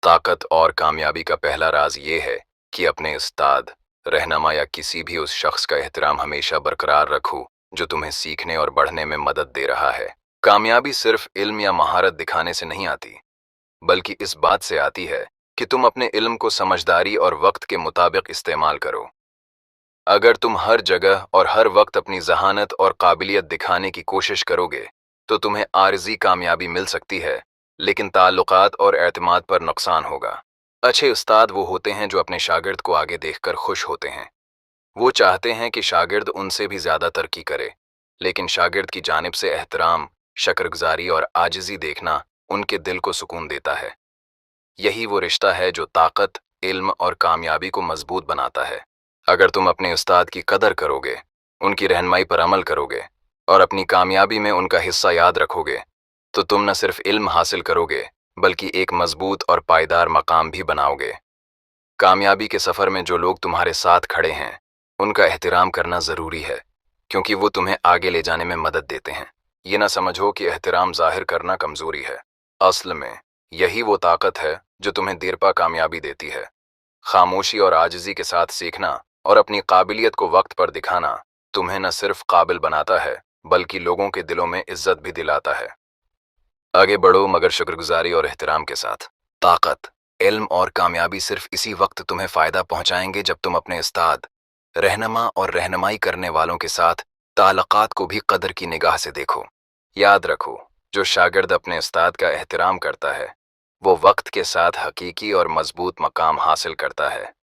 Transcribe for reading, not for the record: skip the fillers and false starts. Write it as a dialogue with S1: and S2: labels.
S1: طاقت اور کامیابی کا پہلا راز یہ ہے کہ اپنے استاد، رہنما یا کسی بھی اس شخص کا احترام ہمیشہ برقرار رکھو جو تمہیں سیکھنے اور بڑھنے میں مدد دے رہا ہے۔ کامیابی صرف علم یا مہارت دکھانے سے نہیں آتی، بلکہ اس بات سے آتی ہے کہ تم اپنے علم کو سمجھداری اور وقت کے مطابق استعمال کرو۔ اگر تم ہر جگہ اور ہر وقت اپنی ذہانت اور قابلیت دکھانے کی کوشش کرو گے تو تمہیں عارضی کامیابی مل سکتی ہے، لیکن تعلقات اور اعتماد پر نقصان ہوگا۔ اچھے استاد وہ ہوتے ہیں جو اپنے شاگرد کو آگے دیکھ کر خوش ہوتے ہیں۔ وہ چاہتے ہیں کہ شاگرد ان سے بھی زیادہ ترقی کرے، لیکن شاگرد کی جانب سے احترام، شکرگزاری اور عاجزی دیکھنا ان کے دل کو سکون دیتا ہے۔ یہی وہ رشتہ ہے جو طاقت، علم اور کامیابی کو مضبوط بناتا ہے۔ اگر تم اپنے استاد کی قدر کرو گے، ان کی رہنمائی پر عمل کرو گے اور اپنی کامیابی میں ان کا حصہ یاد رکھو گے، تو تم نہ صرف علم حاصل کرو گے بلکہ ایک مضبوط اور پائیدار مقام بھی بناؤ گے۔ کامیابی کے سفر میں جو لوگ تمہارے ساتھ کھڑے ہیں، ان کا احترام کرنا ضروری ہے، کیونکہ وہ تمہیں آگے لے جانے میں مدد دیتے ہیں۔ یہ نہ سمجھو کہ احترام ظاہر کرنا کمزوری ہے۔ اصل میں یہی وہ طاقت ہے جو تمہیں دیرپا کامیابی دیتی ہے۔ خاموشی اور عاجزی کے ساتھ سیکھنا اور اپنی قابلیت کو وقت پر دکھانا تمہیں نہ صرف قابل بناتا ہے بلکہ لوگوں کے دلوں میں عزت بھی دلاتا ہے۔ آگے بڑھو مگر شکرگزاری اور احترام کے ساتھ۔ طاقت، علم اور کامیابی صرف اسی وقت تمہیں فائدہ پہنچائیں گے جب تم اپنے استاد، رہنما اور رہنمائی کرنے والوں کے ساتھ تعلقات کو بھی قدر کی نگاہ سے دیکھو۔ یاد رکھو، جو شاگرد اپنے استاد کا احترام کرتا ہے، وہ وقت کے ساتھ حقیقی اور مضبوط مقام حاصل کرتا ہے۔